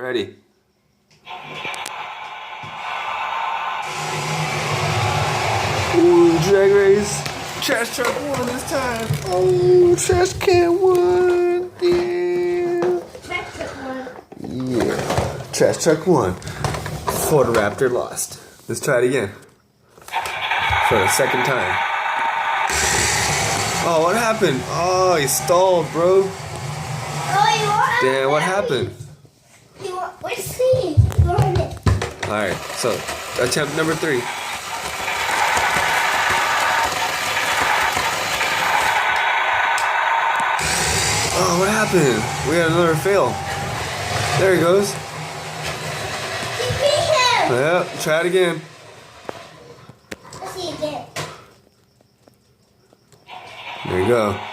Ready. Ooh, drag race. Trash truck won this time. Oh, trash can won. Yeah. Trash truck won. Yeah. Trash truck won. Ford Raptor lost. Let's try it again. For the second time. Oh, what happened? Oh, he stalled, bro. Oh, Damn, what happened? Where's he? Alright, so attempt number 3. Oh, what happened? We had another fail. There he goes. He beat him. Yep, try it again. Let's see again. There you go.